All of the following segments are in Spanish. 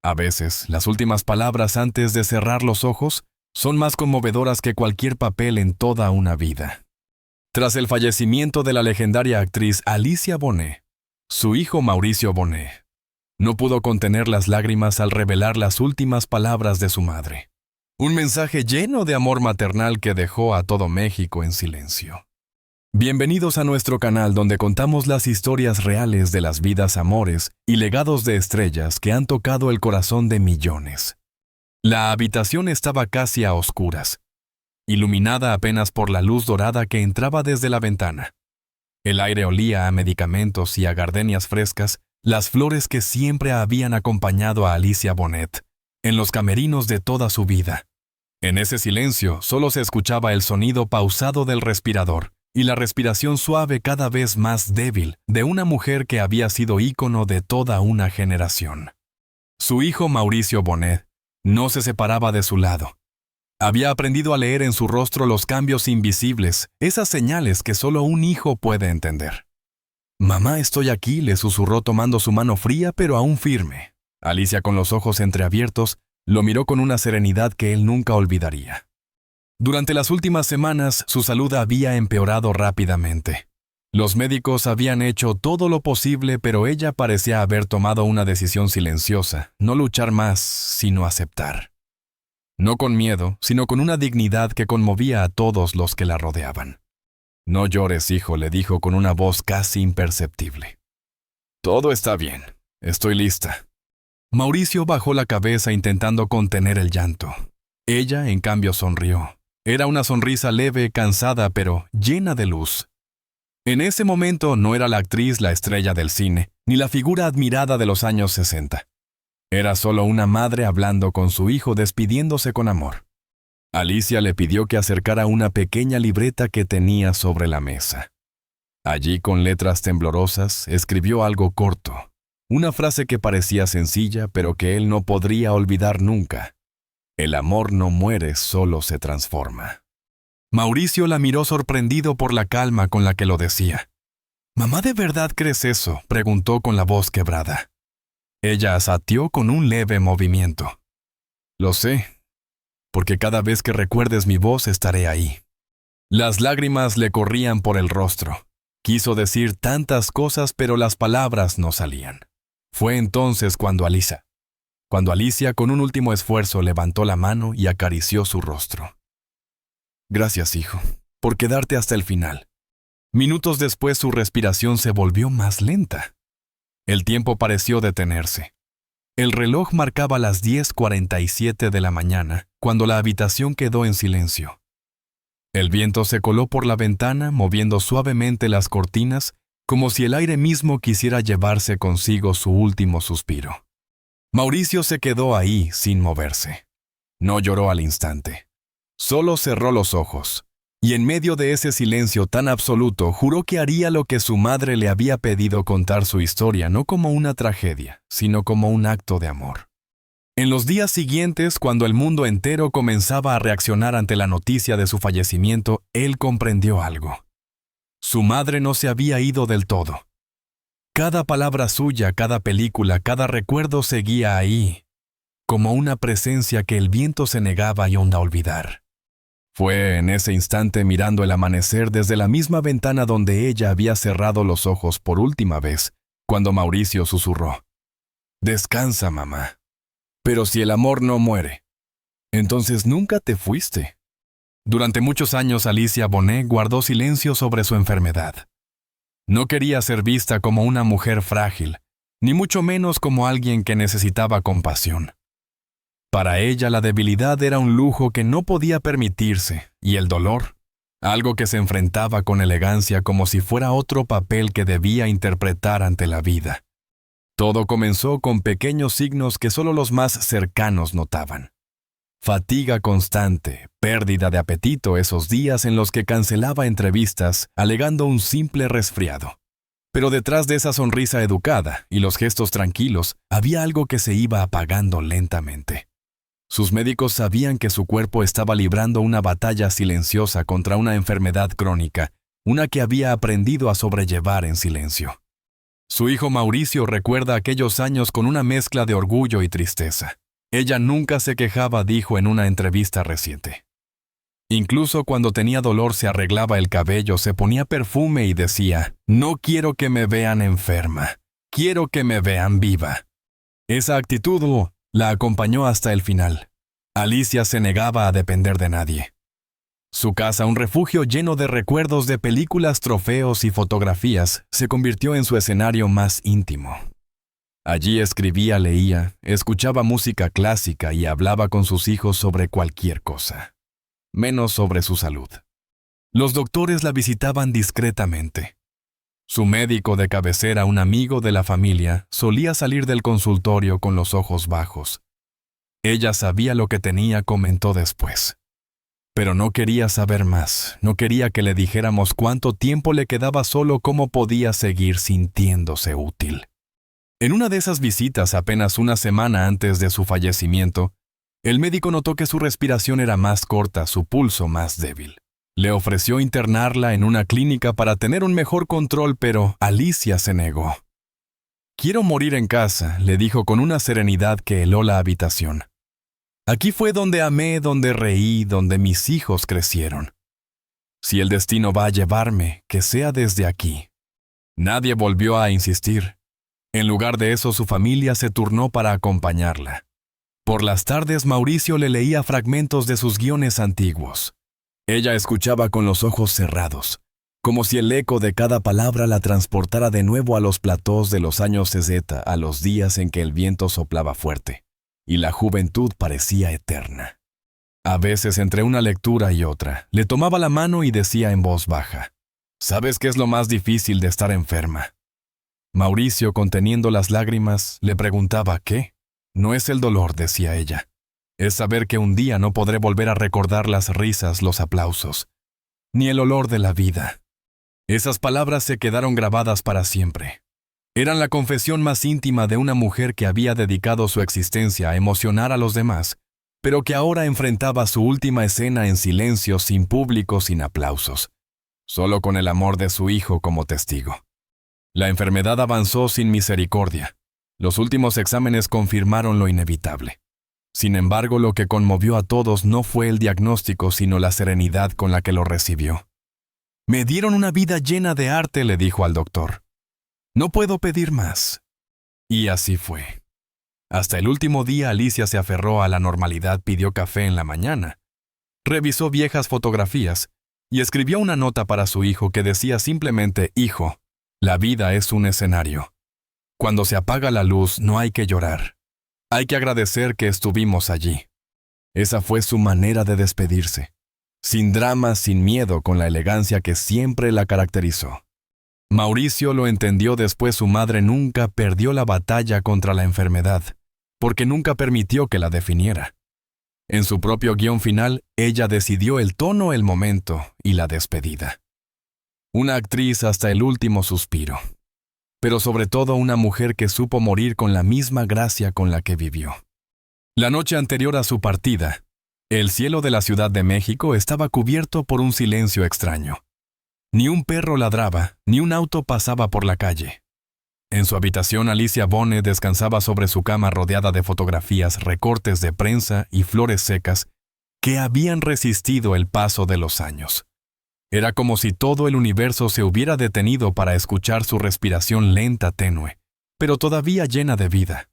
A veces, las últimas palabras antes de cerrar los ojos son más conmovedoras que cualquier papel en toda una vida. Tras el fallecimiento de la legendaria actriz Alicia Bonet, su hijo Mauricio Bonet no pudo contener las lágrimas al revelar las últimas palabras de su madre. Un mensaje lleno de amor maternal que dejó a todo México en silencio. Bienvenidos a nuestro canal donde contamos las historias reales de las vidas, amores y legados de estrellas que han tocado el corazón de millones. La habitación estaba casi a oscuras, iluminada apenas por la luz dorada que entraba desde la ventana. El aire olía a medicamentos y a gardenias frescas, las flores que siempre habían acompañado a Alicia Bonet en los camerinos de toda su vida. En ese silencio solo se escuchaba el sonido pausado del respirador y la respiración suave cada vez más débil de una mujer que había sido ícono de toda una generación. Su hijo Mauricio Bonet no se separaba de su lado. Había aprendido a leer en su rostro los cambios invisibles, esas señales que solo un hijo puede entender. «Mamá, estoy aquí», le susurró tomando su mano fría pero aún firme. Alicia, con los ojos entreabiertos, lo miró con una serenidad que él nunca olvidaría. Durante las últimas semanas, su salud había empeorado rápidamente. Los médicos habían hecho todo lo posible, pero ella parecía haber tomado una decisión silenciosa, no luchar más, sino aceptar. No con miedo, sino con una dignidad que conmovía a todos los que la rodeaban. «No llores, hijo», le dijo con una voz casi imperceptible. «Todo está bien. Estoy lista». Mauricio bajó la cabeza intentando contener el llanto. Ella, en cambio, sonrió. Era una sonrisa leve, cansada, pero llena de luz. En ese momento no era la actriz la estrella del cine, ni la figura admirada de los años 60. Era solo una madre hablando con su hijo, despidiéndose con amor. Alicia le pidió que acercara una pequeña libreta que tenía sobre la mesa. Allí, con letras temblorosas, escribió algo corto. Una frase que parecía sencilla, pero que él no podría olvidar nunca. El amor no muere, solo se transforma. Mauricio la miró sorprendido por la calma con la que lo decía. «¿Mamá, de verdad crees eso?», preguntó con la voz quebrada. Ella asintió con un leve movimiento. «Lo sé, porque cada vez que recuerdes mi voz estaré ahí». Las lágrimas le corrían por el rostro. Quiso decir tantas cosas, pero las palabras no salían. Fue entonces cuando Alicia, con un último esfuerzo, levantó la mano y acarició su rostro. «Gracias, hijo, por quedarte hasta el final». Minutos después su respiración se volvió más lenta. El tiempo pareció detenerse. El reloj marcaba las 10:47 de la mañana, cuando la habitación quedó en silencio. El viento se coló por la ventana, moviendo suavemente las cortinas, como si el aire mismo quisiera llevarse consigo su último suspiro. Mauricio se quedó ahí sin moverse. No lloró al instante. Solo cerró los ojos, y en medio de ese silencio tan absoluto juró que haría lo que su madre le había pedido: contar su historia no como una tragedia, sino como un acto de amor. En los días siguientes, cuando el mundo entero comenzaba a reaccionar ante la noticia de su fallecimiento, él comprendió algo. Su madre no se había ido del todo. Cada palabra suya, cada película, cada recuerdo seguía ahí, como una presencia que el viento se negaba a olvidar. Fue en ese instante, mirando el amanecer desde la misma ventana donde ella había cerrado los ojos por última vez, cuando Mauricio susurró: «Descansa, mamá. Pero si el amor no muere, entonces nunca te fuiste». Durante muchos años Alicia Bonet guardó silencio sobre su enfermedad. No quería ser vista como una mujer frágil, ni mucho menos como alguien que necesitaba compasión. Para ella la debilidad era un lujo que no podía permitirse, y el dolor, algo que se enfrentaba con elegancia como si fuera otro papel que debía interpretar ante la vida. Todo comenzó con pequeños signos que solo los más cercanos notaban. Fatiga constante, pérdida de apetito esos días en los que cancelaba entrevistas alegando un simple resfriado. Pero detrás de esa sonrisa educada y los gestos tranquilos había algo que se iba apagando lentamente. Sus médicos sabían que su cuerpo estaba librando una batalla silenciosa contra una enfermedad crónica, una que había aprendido a sobrellevar en silencio. Su hijo Mauricio recuerda aquellos años con una mezcla de orgullo y tristeza. Ella nunca se quejaba, dijo en una entrevista reciente. Incluso cuando tenía dolor se arreglaba el cabello, se ponía perfume y decía, no quiero que me vean enferma, quiero que me vean viva. Esa actitud la acompañó hasta el final. Alicia se negaba a depender de nadie. Su casa, un refugio lleno de recuerdos de películas, trofeos y fotografías, se convirtió en su escenario más íntimo. Allí escribía, leía, escuchaba música clásica y hablaba con sus hijos sobre cualquier cosa, menos sobre su salud. Los doctores la visitaban discretamente. Su médico de cabecera, un amigo de la familia, solía salir del consultorio con los ojos bajos. Ella sabía lo que tenía, comentó después. Pero no quería saber más, no quería que le dijéramos cuánto tiempo le quedaba, solo cómo podía seguir sintiéndose útil. En una de esas visitas, apenas una semana antes de su fallecimiento, el médico notó que su respiración era más corta, su pulso más débil. Le ofreció internarla en una clínica para tener un mejor control, pero Alicia se negó. Quiero morir en casa, le dijo con una serenidad que heló la habitación. Aquí fue donde amé, donde reí, donde mis hijos crecieron. Si el destino va a llevarme, que sea desde aquí. Nadie volvió a insistir. En lugar de eso, su familia se turnó para acompañarla. Por las tardes, Mauricio le leía fragmentos de sus guiones antiguos. Ella escuchaba con los ojos cerrados, como si el eco de cada palabra la transportara de nuevo a los platós de los años 60, a los días en que el viento soplaba fuerte y la juventud parecía eterna. A veces, entre una lectura y otra, le tomaba la mano y decía en voz baja, ¿sabes qué es lo más difícil de estar enferma? Mauricio, conteniendo las lágrimas, le preguntaba ¿qué? No es el dolor, decía ella. Es saber que un día no podré volver a recordar las risas, los aplausos, ni el olor de la vida. Esas palabras se quedaron grabadas para siempre. Eran la confesión más íntima de una mujer que había dedicado su existencia a emocionar a los demás, pero que ahora enfrentaba su última escena en silencio, sin público, sin aplausos, solo con el amor de su hijo como testigo. La enfermedad avanzó sin misericordia. Los últimos exámenes confirmaron lo inevitable. Sin embargo, lo que conmovió a todos no fue el diagnóstico, sino la serenidad con la que lo recibió. Me dieron una vida llena de arte, le dijo al doctor. No puedo pedir más. Y así fue. Hasta el último día, Alicia se aferró a la normalidad, pidió café en la mañana, revisó viejas fotografías y escribió una nota para su hijo que decía simplemente, hijo, la vida es un escenario. Cuando se apaga la luz, no hay que llorar. Hay que agradecer que estuvimos allí. Esa fue su manera de despedirse. Sin drama, sin miedo, con la elegancia que siempre la caracterizó. Mauricio lo entendió después. Su madre nunca perdió la batalla contra la enfermedad, porque nunca permitió que la definiera. En su propio guión final, ella decidió el tono, el momento y la despedida. Una actriz hasta el último suspiro, pero sobre todo una mujer que supo morir con la misma gracia con la que vivió. La noche anterior a su partida, el cielo de la Ciudad de México estaba cubierto por un silencio extraño. Ni un perro ladraba, ni un auto pasaba por la calle. En su habitación, Alicia Bone descansaba sobre su cama rodeada de fotografías, recortes de prensa y flores secas que habían resistido el paso de los años. Era como si todo el universo se hubiera detenido para escuchar su respiración lenta, tenue, pero todavía llena de vida.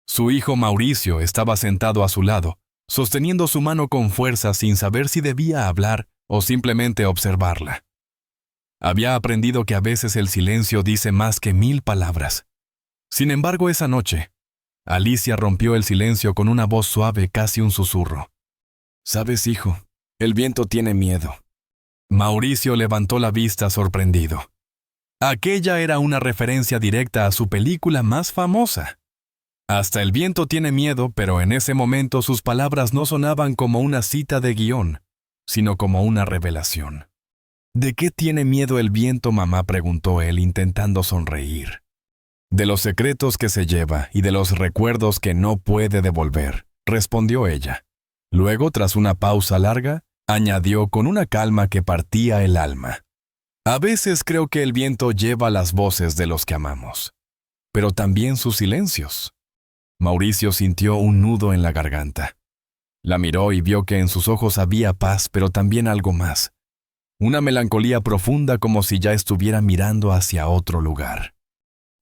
Su hijo Mauricio estaba sentado a su lado, sosteniendo su mano con fuerza, sin saber si debía hablar o simplemente observarla. Había aprendido que a veces el silencio dice más que 1000 palabras. Sin embargo, esa noche, Alicia rompió el silencio con una voz suave, casi un susurro. «¿Sabes, hijo? El viento tiene miedo». Mauricio levantó la vista sorprendido. Aquella era una referencia directa a su película más famosa. Hasta el viento tiene miedo, pero en ese momento sus palabras no sonaban como una cita de guión, sino como una revelación. «¿De qué tiene miedo el viento, mamá?», preguntó él, intentando sonreír. «De los secretos que se lleva y de los recuerdos que no puede devolver», respondió ella. Luego, tras una pausa larga, añadió con una calma que partía el alma. A veces creo que el viento lleva las voces de los que amamos, pero también sus silencios. Mauricio sintió un nudo en la garganta. La miró y vio que en sus ojos había paz, pero también algo más. Una melancolía profunda, como si ya estuviera mirando hacia otro lugar.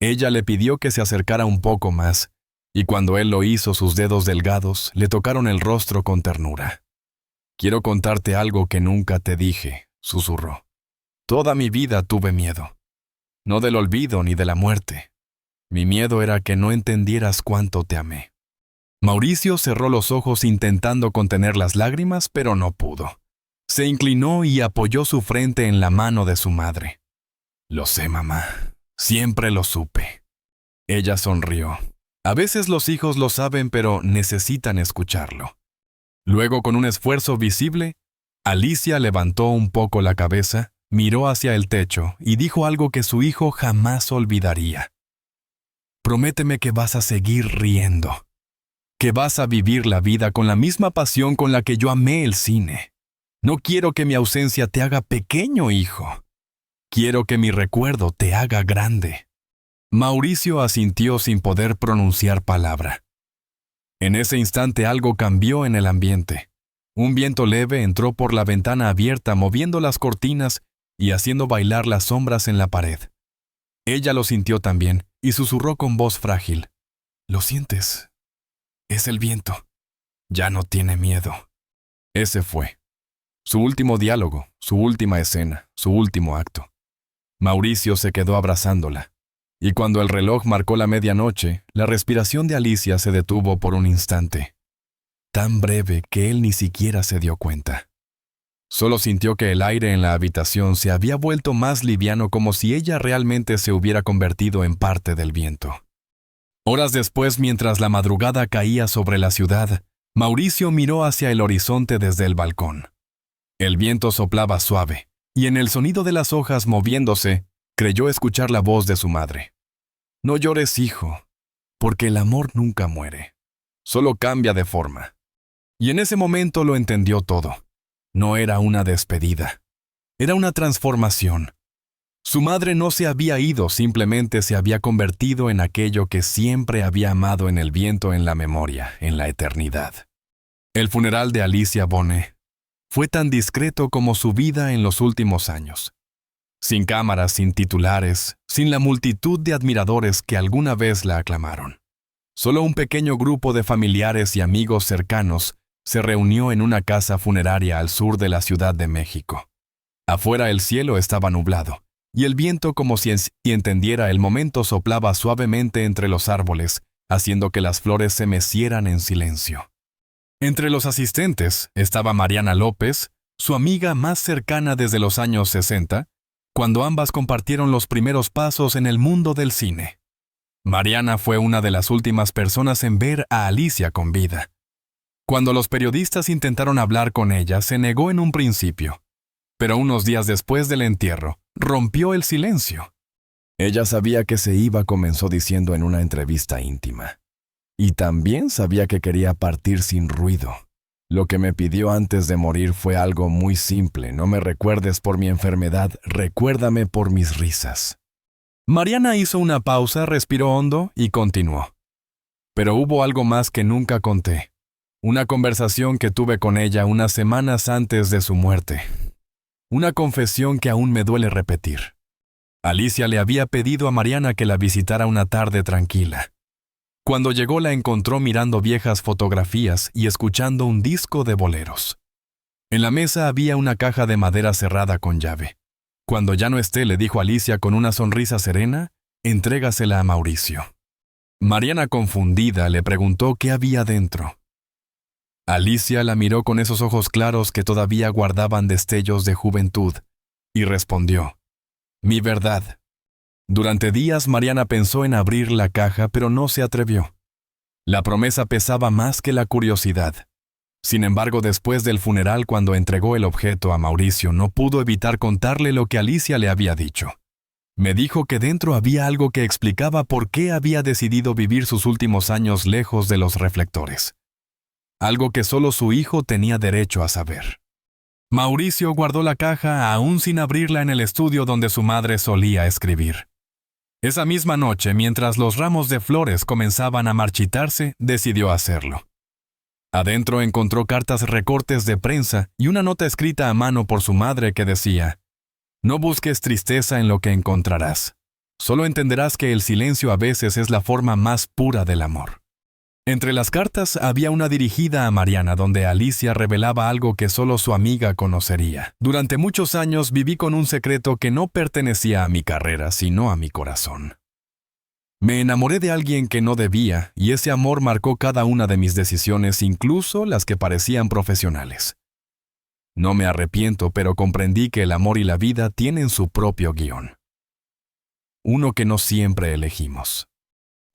Ella le pidió que se acercara un poco más, y cuando él lo hizo, sus dedos delgados le tocaron el rostro con ternura. «Quiero contarte algo que nunca te dije», susurró. «Toda mi vida tuve miedo. No del olvido ni de la muerte. Mi miedo era que no entendieras cuánto te amé». Mauricio cerró los ojos intentando contener las lágrimas, pero no pudo. Se inclinó y apoyó su frente en la mano de su madre. «Lo sé, mamá. Siempre lo supe». Ella sonrió. A veces los hijos lo saben, pero necesitan escucharlo. Luego, con un esfuerzo visible, Alicia levantó un poco la cabeza, miró hacia el techo y dijo algo que su hijo jamás olvidaría. «Prométeme que vas a seguir riendo, que vas a vivir la vida con la misma pasión con la que yo amé el cine. No quiero que mi ausencia te haga pequeño, hijo. Quiero que mi recuerdo te haga grande». Mauricio asintió sin poder pronunciar palabra. En ese instante algo cambió en el ambiente. Un viento leve entró por la ventana abierta, moviendo las cortinas y haciendo bailar las sombras en la pared. Ella lo sintió también y susurró con voz frágil. «¿Lo sientes? Es el viento. Ya no tiene miedo». Ese fue su último diálogo, su última escena, su último acto. Mauricio se quedó abrazándola. Y cuando el reloj marcó la medianoche, la respiración de Alicia se detuvo por un instante, tan breve que él ni siquiera se dio cuenta. Solo sintió que el aire en la habitación se había vuelto más liviano, como si ella realmente se hubiera convertido en parte del viento. Horas después, mientras la madrugada caía sobre la ciudad, Mauricio miró hacia el horizonte desde el balcón. El viento soplaba suave, y en el sonido de las hojas moviéndose, creyó escuchar la voz de su madre. «No llores, hijo, porque el amor nunca muere, solo cambia de forma». Y en ese momento lo entendió todo. No era una despedida, era una transformación. Su madre no se había ido, simplemente se había convertido en aquello que siempre había amado en el viento, en la memoria, en la eternidad. El funeral de Alicia Bonet fue tan discreto como su vida en los últimos años. Sin cámaras, sin titulares, sin la multitud de admiradores que alguna vez la aclamaron. Solo un pequeño grupo de familiares y amigos cercanos se reunió en una casa funeraria al sur de la Ciudad de México. Afuera el cielo estaba nublado, y el viento, como si entendiera el momento, soplaba suavemente entre los árboles, haciendo que las flores se mecieran en silencio. Entre los asistentes estaba Mariana López, su amiga más cercana desde los años 60, cuando ambas compartieron los primeros pasos en el mundo del cine. Mariana fue una de las últimas personas en ver a Alicia con vida. Cuando los periodistas intentaron hablar con ella, se negó en un principio, pero unos días después del entierro, rompió el silencio. «Ella sabía que se iba», comenzó diciendo en una entrevista íntima. «Y también sabía que quería partir sin ruido. Lo que me pidió antes de morir fue algo muy simple: no me recuerdes por mi enfermedad, recuérdame por mis risas». Mariana hizo una pausa, respiró hondo y continuó. «Pero hubo algo más que nunca conté. Una conversación que tuve con ella unas semanas antes de su muerte. Una confesión que aún me duele repetir. Alicia le había pedido a Mariana que la visitara una tarde tranquila. Cuando llegó la encontró mirando viejas fotografías y escuchando un disco de boleros. En la mesa había una caja de madera cerrada con llave. Cuando ya no esté, le dijo Alicia con una sonrisa serena, entrégasela a Mauricio. Mariana, confundida, le preguntó qué había dentro. Alicia la miró con esos ojos claros que todavía guardaban destellos de juventud, y respondió: «Mi verdad». Durante días Mariana pensó en abrir la caja, pero no se atrevió. La promesa pesaba más que la curiosidad. Sin embargo, después del funeral, cuando entregó el objeto a Mauricio, no pudo evitar contarle lo que Alicia le había dicho. Me dijo que dentro había algo que explicaba por qué había decidido vivir sus últimos años lejos de los reflectores. Algo que solo su hijo tenía derecho a saber. Mauricio guardó la caja aún sin abrirla en el estudio donde su madre solía escribir. Esa misma noche, mientras los ramos de flores comenzaban a marchitarse, decidió hacerlo. Adentro encontró cartas recortes de prensa y una nota escrita a mano por su madre que decía: «No busques tristeza en lo que encontrarás. Solo entenderás que el silencio a veces es la forma más pura del amor». Entre las cartas había una dirigida a Mariana donde Alicia revelaba algo que solo su amiga conocería. «Durante muchos años viví con un secreto que no pertenecía a mi carrera, sino a mi corazón. Me enamoré de alguien que no debía, y ese amor marcó cada una de mis decisiones, incluso las que parecían profesionales. No me arrepiento, pero comprendí que el amor y la vida tienen su propio guión. Uno que no siempre elegimos».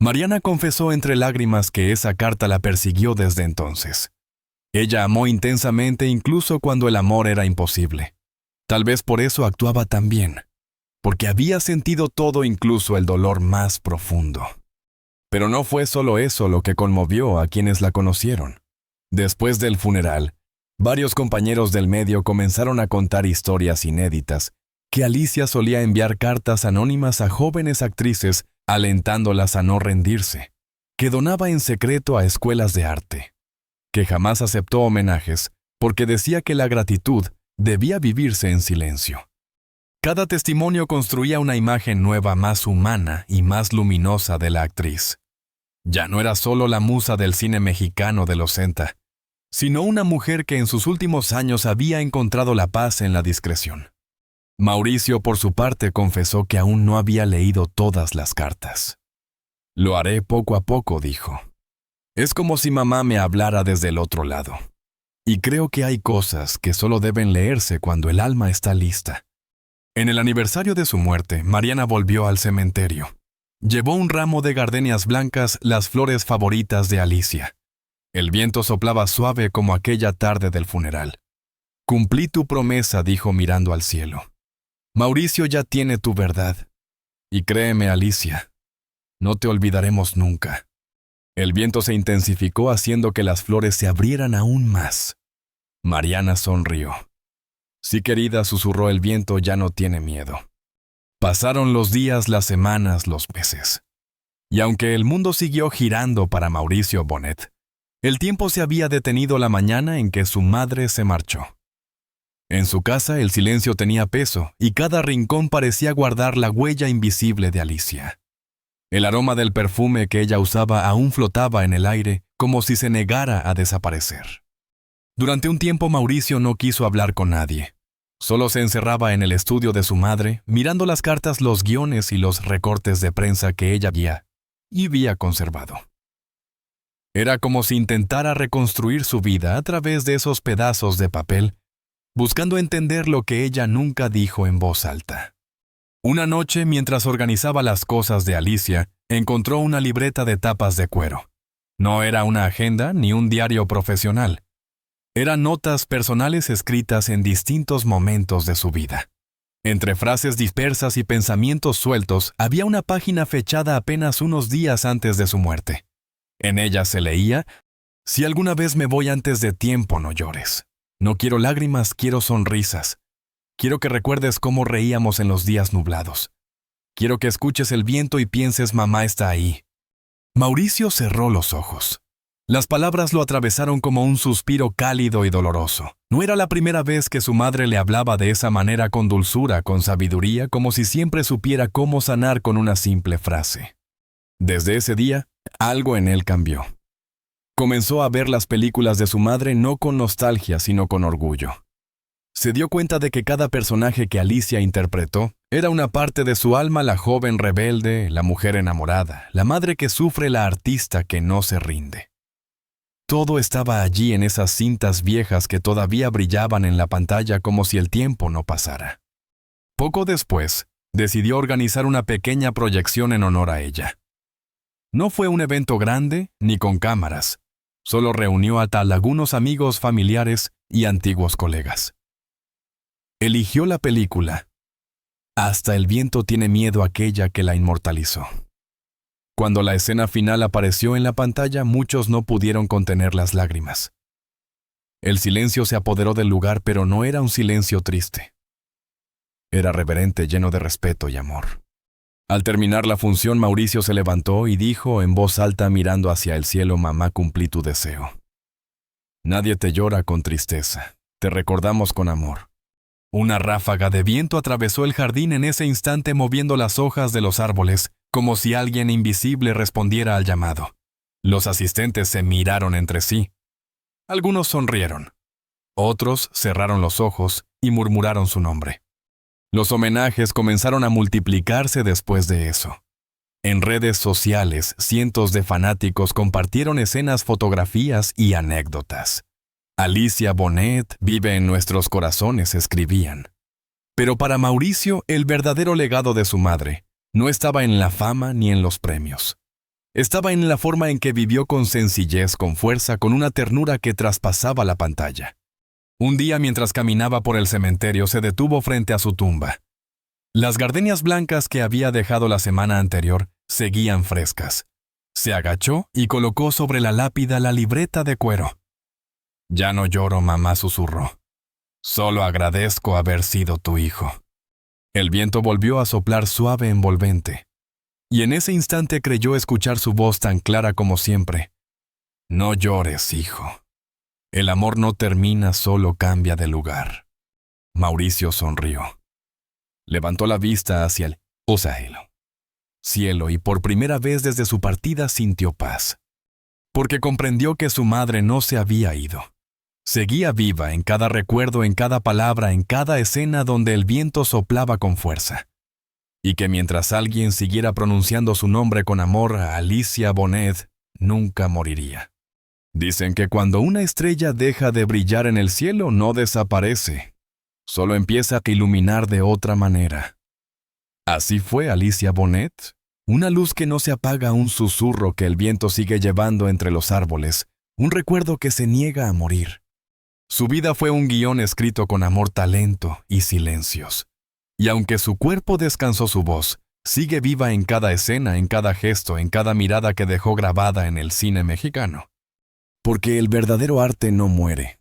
Mariana confesó entre lágrimas que esa carta la persiguió desde entonces. Ella amó intensamente incluso cuando el amor era imposible. Tal vez por eso actuaba tan bien, porque había sentido todo, incluso el dolor más profundo. Pero no fue solo eso lo que conmovió a quienes la conocieron. Después del funeral, varios compañeros del medio comenzaron a contar historias inéditas, que Alicia solía enviar cartas anónimas a jóvenes actrices alentándolas a no rendirse, que donaba en secreto a escuelas de arte, que jamás aceptó homenajes porque decía que la gratitud debía vivirse en silencio. Cada testimonio construía una imagen nueva, más humana y más luminosa de la actriz. Ya no era solo la musa del cine mexicano de los 60, sino una mujer que en sus últimos años había encontrado la paz en la discreción. Mauricio, por su parte, confesó que aún no había leído todas las cartas. «Lo haré poco a poco», dijo. «Es como si mamá me hablara desde el otro lado. Y creo que hay cosas que solo deben leerse cuando el alma está lista». En el aniversario de su muerte, Mariana volvió al cementerio. Llevó un ramo de gardenias blancas, las flores favoritas de Alicia. El viento soplaba suave como aquella tarde del funeral. «Cumplí tu promesa», dijo mirando al cielo. «Mauricio ya tiene tu verdad. Y créeme, Alicia, no te olvidaremos nunca». El viento se intensificó haciendo que las flores se abrieran aún más. Mariana sonrió. «Sí, querida», susurró el viento, «ya no tiene miedo». Pasaron los días, las semanas, los meses. Y aunque el mundo siguió girando para Mauricio Bonet, el tiempo se había detenido la mañana en que su madre se marchó. En su casa el silencio tenía peso y cada rincón parecía guardar la huella invisible de Alicia. El aroma del perfume que ella usaba aún flotaba en el aire, como si se negara a desaparecer. Durante un tiempo Mauricio no quiso hablar con nadie. Solo se encerraba en el estudio de su madre, mirando las cartas, los guiones y los recortes de prensa que ella había conservado. Era como si intentara reconstruir su vida a través de esos pedazos de papel, buscando entender lo que ella nunca dijo en voz alta. Una noche, mientras organizaba las cosas de Alicia, encontró una libreta de tapas de cuero. No era una agenda ni un diario profesional. Eran notas personales escritas en distintos momentos de su vida. Entre frases dispersas y pensamientos sueltos, había una página fechada apenas unos días antes de su muerte. En ella se leía: «Si alguna vez me voy antes de tiempo, no llores. No quiero lágrimas, quiero sonrisas. Quiero que recuerdes cómo reíamos en los días nublados. Quiero que escuches el viento y pienses, mamá está ahí». Mauricio cerró los ojos. Las palabras lo atravesaron como un suspiro cálido y doloroso. No era la primera vez que su madre le hablaba de esa manera, con dulzura, con sabiduría, como si siempre supiera cómo sanar con una simple frase. Desde ese día, algo en él cambió. Comenzó a ver las películas de su madre no con nostalgia, sino con orgullo. Se dio cuenta de que cada personaje que Alicia interpretó era una parte de su alma: la joven rebelde, la mujer enamorada, la madre que sufre, la artista que no se rinde. Todo estaba allí en esas cintas viejas que todavía brillaban en la pantalla como si el tiempo no pasara. Poco después, decidió organizar una pequeña proyección en honor a ella. No fue un evento grande ni con cámaras. Solo reunió a algunos amigos, familiares y antiguos colegas. Eligió la película «Hasta el viento tiene miedo», aquella que la inmortalizó. Cuando la escena final apareció en la pantalla, muchos no pudieron contener las lágrimas. El silencio se apoderó del lugar, pero no era un silencio triste. Era reverente, lleno de respeto y amor. Al terminar la función, Mauricio se levantó y dijo en voz alta mirando hacia el cielo: «Mamá, cumplí tu deseo. Nadie te llora con tristeza, te recordamos con amor». Una ráfaga de viento atravesó el jardín en ese instante, moviendo las hojas de los árboles, como si alguien invisible respondiera al llamado. Los asistentes se miraron entre sí. Algunos sonrieron. Otros cerraron los ojos y murmuraron su nombre. Los homenajes comenzaron a multiplicarse después de eso. En redes sociales, cientos de fanáticos compartieron escenas, fotografías y anécdotas. «Alicia Bonet vive en nuestros corazones», escribían. Pero para Mauricio, el verdadero legado de su madre no estaba en la fama ni en los premios. Estaba en la forma en que vivió con sencillez, con fuerza, con una ternura que traspasaba la pantalla. Un día, mientras caminaba por el cementerio, se detuvo frente a su tumba. Las gardenias blancas que había dejado la semana anterior seguían frescas. Se agachó y colocó sobre la lápida la libreta de cuero. «Ya no lloro, mamá», susurró. «Solo agradezco haber sido tu hijo». El viento volvió a soplar suave, envolvente. Y en ese instante creyó escuchar su voz tan clara como siempre. «No llores, hijo. El amor no termina, solo cambia de lugar». Mauricio sonrió. Levantó la vista hacia el cielo y por primera vez desde su partida sintió paz. Porque comprendió que su madre no se había ido. Seguía viva en cada recuerdo, en cada palabra, en cada escena donde el viento soplaba con fuerza. Y que mientras alguien siguiera pronunciando su nombre con amor, Alicia Bonet nunca moriría. Dicen que cuando una estrella deja de brillar en el cielo, no desaparece, solo empieza a iluminar de otra manera. Así fue Alicia Bonet, una luz que no se apaga, un susurro que el viento sigue llevando entre los árboles, un recuerdo que se niega a morir. Su vida fue un guión escrito con amor, talento y silencios. Y aunque su cuerpo descansó, su voz sigue viva en cada escena, en cada gesto, en cada mirada que dejó grabada en el cine mexicano. Porque el verdadero arte no muere.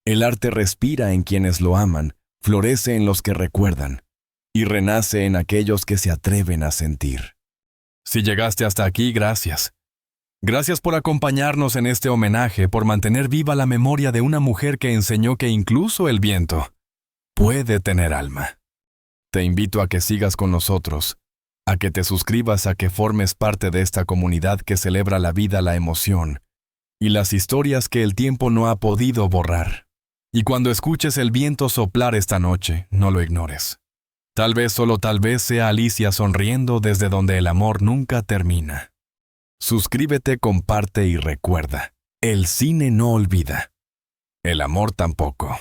El arte respira en quienes lo aman, florece en los que recuerdan, y renace en aquellos que se atreven a sentir. Si llegaste hasta aquí, gracias. Gracias por acompañarnos en este homenaje, por mantener viva la memoria de una mujer que enseñó que incluso el viento puede tener alma. Te invito a que sigas con nosotros, a que te suscribas, a que formes parte de esta comunidad que celebra la vida, la emoción y las historias que el tiempo no ha podido borrar. Y cuando escuches el viento soplar esta noche, no lo ignores. Tal vez, solo tal vez, sea Alicia sonriendo desde donde el amor nunca termina. Suscríbete, comparte y recuerda, el cine no olvida. El amor tampoco.